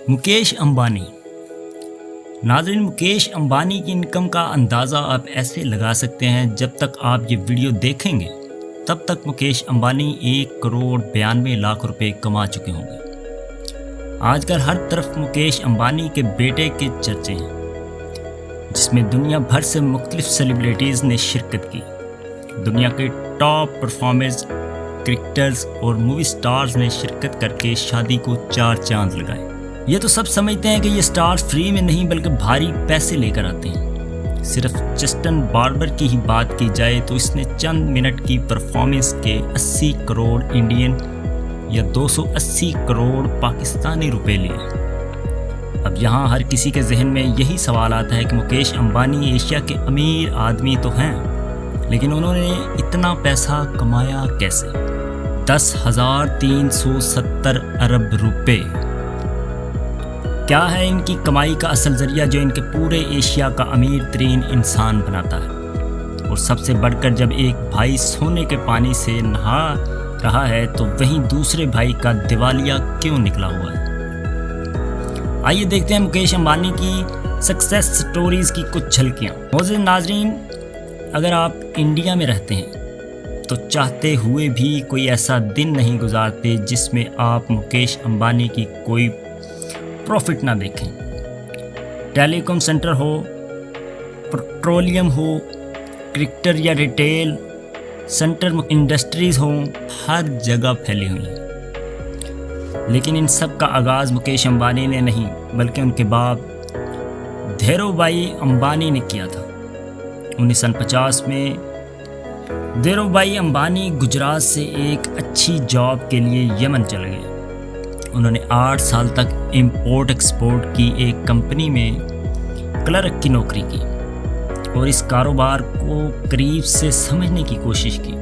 मुकेश अंबानी। नाज़रीन, मुकेश अंबानी की इनकम का अंदाज़ा आप ऐसे लगा सकते हैं, जब तक आप ये वीडियो देखेंगे तब तक मुकेश अंबानी 1,92,00,000 रुपए कमा चुके होंगे। आजकल हर तरफ मुकेश अंबानी के बेटे के चर्चे हैं, जिसमें दुनिया भर से मुख्तलिफ सेलिब्रिटीज़ ने शिरकत की। दुनिया के टॉप परफॉर्मर्स, क्रिकेटर्स और मूवी स्टार्स ने शिरकत करके शादी को 4 चांद लगाए। ये तो सब समझते हैं कि ये स्टार्स फ्री में नहीं बल्कि भारी पैसे लेकर आते हैं। सिर्फ जस्टिन बार्बर की ही बात की जाए तो इसने चंद मिनट की परफॉर्मेंस के 80 करोड़ इंडियन या 280 करोड़ पाकिस्तानी रुपए लिए। अब यहाँ हर किसी के जहन में यही सवाल आता है कि मुकेश अंबानी एशिया के अमीर आदमी तो हैं, लेकिन उन्होंने इतना पैसा कमाया कैसे? 10,370 अरब रुपए। क्या है इनकी कमाई का असल ज़रिया जो इनके पूरे एशिया का अमीर तरीन इंसान बनाता है? और सबसे बढ़कर, जब एक भाई सोने के पानी से नहा रहा है तो वहीं दूसरे भाई का दिवालिया क्यों निकला हुआ है? आइए देखते हैं मुकेश अंबानी की सक्सेस स्टोरीज़ की कुछ झलकियाँ। मोअज़्ज़िज़ नाज़रीन, अगर आप इंडिया में रहते हैं तो चाहते हुए भी कोई ऐसा दिन नहीं गुजारते जिसमें आप मुकेश अंबानी की कोई प्रॉफिट ना देखें। टेलीकॉम सेंटर हो, पेट्रोलियम हो, क्रिकेटर या रिटेल सेंटर इंडस्ट्रीज़ हो, हर जगह फैली हुई हैं। लेकिन इन सब का आगाज़ मुकेश अंबानी ने नहीं बल्कि उनके बाप धीरूभाई अंबानी ने किया था। 1950 में धीरूभाई अंबानी गुजरात से एक अच्छी जॉब के लिए यमन चले गए। उन्होंने 8 साल तक इंपोर्ट एक्सपोर्ट की एक कंपनी में क्लर्क की नौकरी की और इस कारोबार को करीब से समझने की कोशिश की।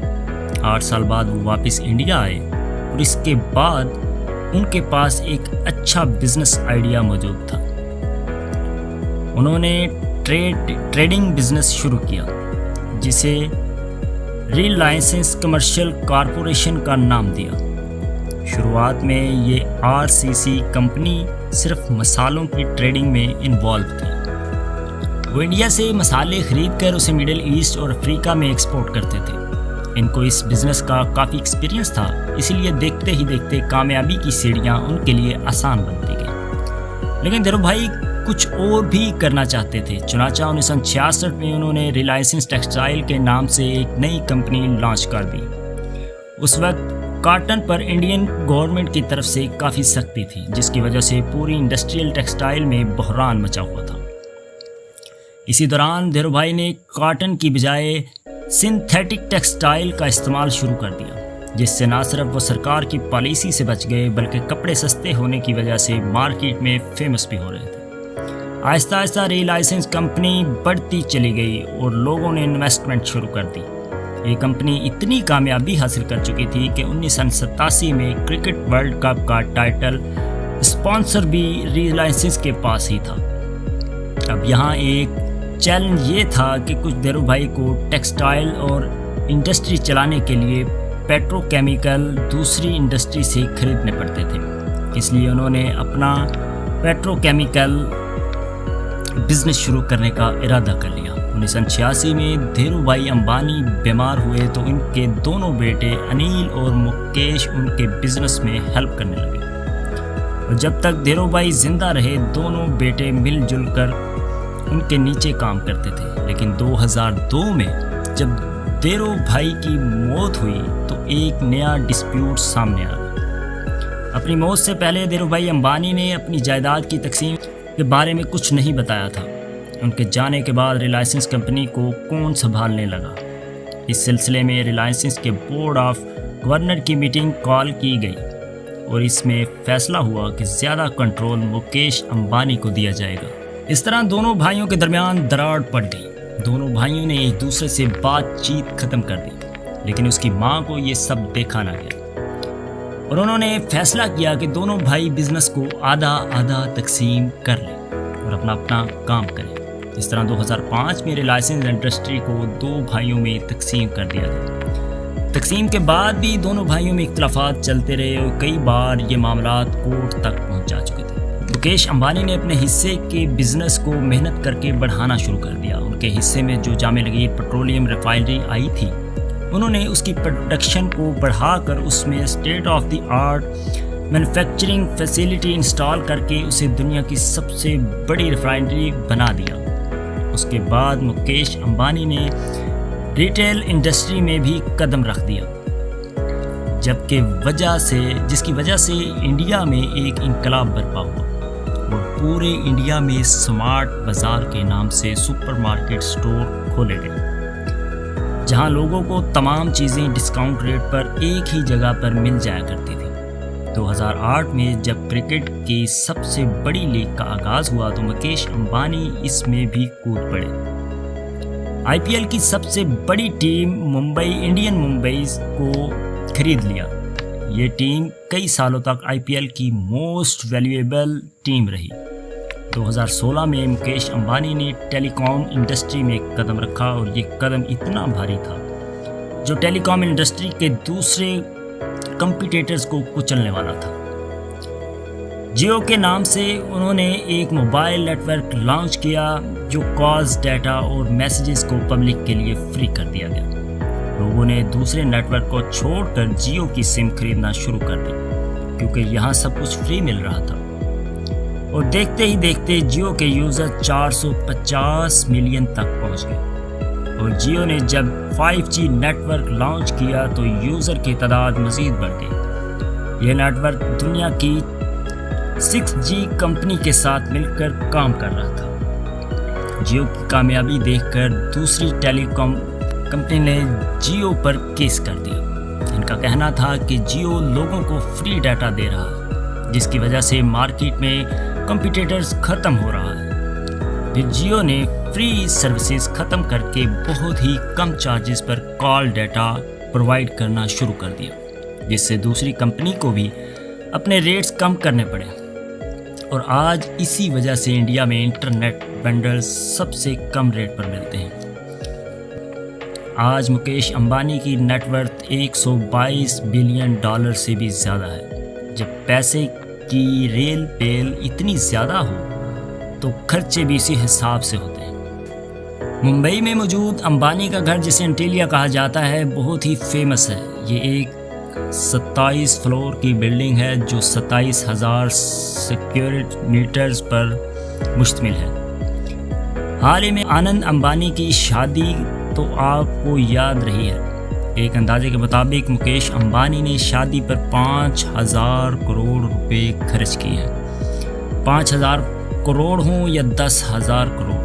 8 साल बाद वो वापस इंडिया आए और इसके बाद उनके पास एक अच्छा बिजनेस आइडिया मौजूद था। उन्होंने ट्रेडिंग बिजनेस शुरू किया, जिसे रिलायंस कमर्शियल कॉरपोरेशन का नाम दिया। शुरुआत में ये RCC कंपनी सिर्फ मसालों की ट्रेडिंग में इन्वॉल्व थी। वो इंडिया से मसाले खरीद कर उसे मिडिल ईस्ट और अफ्रीका में एक्सपोर्ट करते थे। इनको इस बिज़नेस का काफ़ी एक्सपीरियंस था, इसीलिए देखते ही देखते कामयाबी की सीढ़ियाँ उनके लिए आसान बनती गई। लेकिन धीरूभाई कुछ और भी करना चाहते थे। चुनाचा 1966 में उन्होंने रिलायंस टेक्सटाइल के नाम से एक नई कंपनी लॉन्च कर दी। उस वक्त कॉटन पर इंडियन गवर्नमेंट की तरफ से काफ़ी सख्ती थी, जिसकी वजह से पूरी इंडस्ट्रियल टेक्सटाइल में बहरान मचा हुआ था। इसी दौरान धीरूभाई ने कॉटन की बजाय सिंथेटिक टेक्सटाइल का इस्तेमाल शुरू कर दिया, जिससे ना सिर्फ वो सरकार की पॉलिसी से बच गए बल्कि कपड़े सस्ते होने की वजह से मार्केट में फेमस भी हो रहे थे। आहिस्ता आहिस्ता रिलायंस कंपनी बढ़ती चली गई और लोगों ने इन्वेस्टमेंट शुरू कर दी। ये कंपनी इतनी कामयाबी हासिल कर चुकी थी कि 1987 में क्रिकेट वर्ल्ड कप का टाइटल स्पॉन्सर भी रिलायंस के पास ही था। अब यहाँ एक चैलेंज ये था कि कुछ धीरूभाई को टेक्सटाइल और इंडस्ट्री चलाने के लिए पेट्रोकेमिकल दूसरी इंडस्ट्री से खरीदने पड़ते थे। इसलिए उन्होंने अपना पेट्रोकेमिकल बिजनेस शुरू करने का इरादा कर लिया। 1986 में धीरूभाई अंबानी बीमार हुए तो इनके दोनों बेटे अनिल और मुकेश उनके बिजनेस में हेल्प करने लगे। और जब तक धीरूभाई जिंदा रहे, दोनों बेटे मिलजुल कर उनके नीचे काम करते थे। लेकिन 2002 में जब धीरूभाई की मौत हुई तो एक नया डिस्प्यूट सामने आ गया। अपनी मौत से पहले धीरूभाई अंबानी ने अपनी जायदाद की तकसीम के बारे में कुछ नहीं बताया था। उनके जाने के बाद रिलायंस कंपनी को कौन संभालने लगा? इस सिलसिले में रिलायंस के बोर्ड ऑफ गवर्नर की मीटिंग कॉल की गई और इसमें फैसला हुआ कि ज़्यादा कंट्रोल मुकेश अंबानी को दिया जाएगा। इस तरह दोनों भाइयों के दरमियान दरार पड़ गई। दोनों भाइयों ने एक दूसरे से बातचीत ख़त्म कर दी, लेकिन उसकी माँ को ये सब देखा ना गया और उन्होंने फैसला किया कि दोनों भाई बिजनेस को आधा आधा तकसीम कर लें और अपना अपना काम करें। इस तरह 2005 में रिलायंस इंडस्ट्री को 2 भाइयों में तकसीम कर दिया गया। तकसीम के बाद भी दोनों भाइयों में इख्तलाफात चलते रहे और कई बार ये मामलात कोर्ट तक पहुंच जा चुके थे। مکیش امبانی نے اپنے حصے کے بزنس کو محنت کر کے بڑھانا شروع کر دیا۔ ان کے حصے میں جو جامع لگیر پیٹرولیم ریفائنری آئی تھی، انہوں نے اس کی پروڈکشن کو بڑھا کر اس میں state of the art manufacturing facility install کر کے اسے دنیا کی سب سے بڑی ریفائنری بنا دیا۔ اس کے بعد مکیش امبانی نے ریٹیل انڈسٹری میں بھی قدم رکھ دیا، جس کی وجہ سے انڈیا میں ایک انقلاب برپا ہوا اور پورے انڈیا میں سمارٹ بازار کے نام سے سپر مارکیٹ سٹور کھولے گئے، جہاں لوگوں کو تمام چیزیں ڈسکاؤنٹ ریٹ پر ایک ہی جگہ پر مل جایا کرتی تھی۔ 2008 میں جب کرکٹ کی سب سے بڑی لیگ کا آغاز ہوا تو مکیش امبانی اس میں بھی کود پڑے۔ آئی پی ایل کی سب سے بڑی ٹیم انڈین ممبئیز کو خرید لیا۔ یہ ٹیم کئی سالوں تک آئی پی ایل کی موسٹ ویلیویبل ٹیم رہی۔ 2016 میں مکیش امبانی نے ٹیلی کام انڈسٹری میں ایک قدم رکھا اور یہ قدم اتنا بھاری تھا جو ٹیلی کام انڈسٹری کے دوسرے کمپیٹیٹرز کو کچلنے والا تھا۔ جیو کے نام سے انہوں نے ایک موبائل نیٹ ورک لانچ کیا جو کالز، ڈیٹا اور میسیجز کو پبلک کے لیے فری کر دیا گیا۔ لوگوں نے دوسرے نیٹ ورک کو چھوڑ کر جیو کی سم خریدنا شروع کر دی کیونکہ یہاں سب کچھ فری مل رہا تھا، اور دیکھتے ہی دیکھتے جیو کے یوزر 450 ملین تک پہنچ گئے۔ اور جیو نے جب 5G نیٹ ورک لانچ کیا تو یوزر کی تعداد مزید بڑھ گئی۔ یہ نیٹ ورک دنیا کی 6G کمپنی کے ساتھ مل کر کام کر رہا تھا۔ جیو کی کامیابی دیکھ کر دوسری ٹیلی کام کمپنی نے جیو پر کیس کر دیا۔ ان کا کہنا تھا کہ جیو لوگوں کو فری ڈیٹا دے رہا ہے، جس کی وجہ سے مارکیٹ میں کمپیٹیٹرز ختم ہو رہا ہے۔ پھر جیو نے فری سروسز ختم کر کے بہت ہی کم چارجز پر کال ڈیٹا پرووائڈ کرنا شروع کر دیا، جس سے دوسری کمپنی کو بھی اپنے ریٹس کم کرنے پڑے، اور آج اسی وجہ سے انڈیا میں انٹرنیٹ بنڈلز سب سے کم ریٹ پر ملتے ہیں۔ آج مکیش امبانی کی نیٹ ورتھ $122 بلین سے بھی زیادہ ہے۔ جب پیسے کی ریل پیل اتنی زیادہ ہو تو خرچے بھی اسی حساب سے ہوتے ہیں۔ ممبئی میں موجود امبانی کا گھر، جسے انٹیلیا کہا جاتا ہے، بہت ہی فیمس ہے۔ یہ ایک 27 فلور کی بلڈنگ ہے جو 27,000 اسکوائر میٹرز پر مشتمل ہے۔ حال ہی میں آنند امبانی کی شادی تو آپ کو یاد رہی ہے۔ ایک اندازے کے مطابق مکیش امبانی نے شادی پر 5,000 کروڑ روپے خرچ کیے ہیں۔ 5,000 کروڑ ہوں یا 10,000 کروڑ،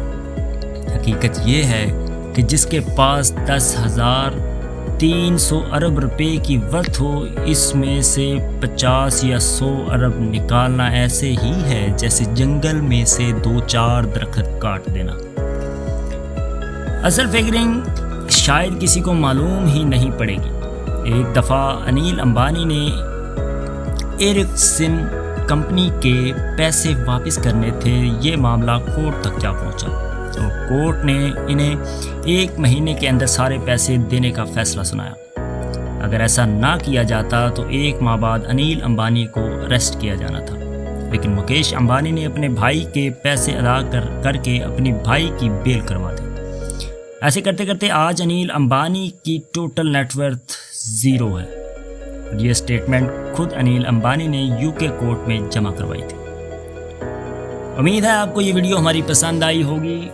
حقیقت یہ ہے کہ جس کے پاس 10,300 ارب روپے کی ورتھ ہو، اس میں سے 50 یا 100 ارب نکالنا ایسے ہی ہے جیسے جنگل میں سے 2-4 درخت کاٹ دینا۔ اصل فگرنگ شاید کسی کو معلوم ہی نہیں پڑے گی۔ ایک دفعہ انیل امبانی نے ایرکسن کمپنی کے پیسے واپس کرنے تھے۔ یہ معاملہ کورٹ تک جا پہنچا اور کورٹ نے انہیں 1 مہینے کے اندر سارے پیسے دینے کا فیصلہ سنایا۔ اگر ایسا نہ کیا جاتا تو 1 ماہ بعد انیل امبانی کو اریسٹ کیا جانا تھا، لیکن مکیش امبانی نے اپنے بھائی کے پیسے ادا کر کے اپنی بھائی کی بیل کروا دی۔ ایسے کرتے کرتے آج انیل امبانی کی ٹوٹل نیٹ ورتھ 0 ہے۔ یہ سٹیٹمنٹ خود انیل امبانی نے UK کورٹ میں جمع کروائی تھی۔ امید ہے آپ کو یہ ویڈیو ہماری پسند آئی ہوگی۔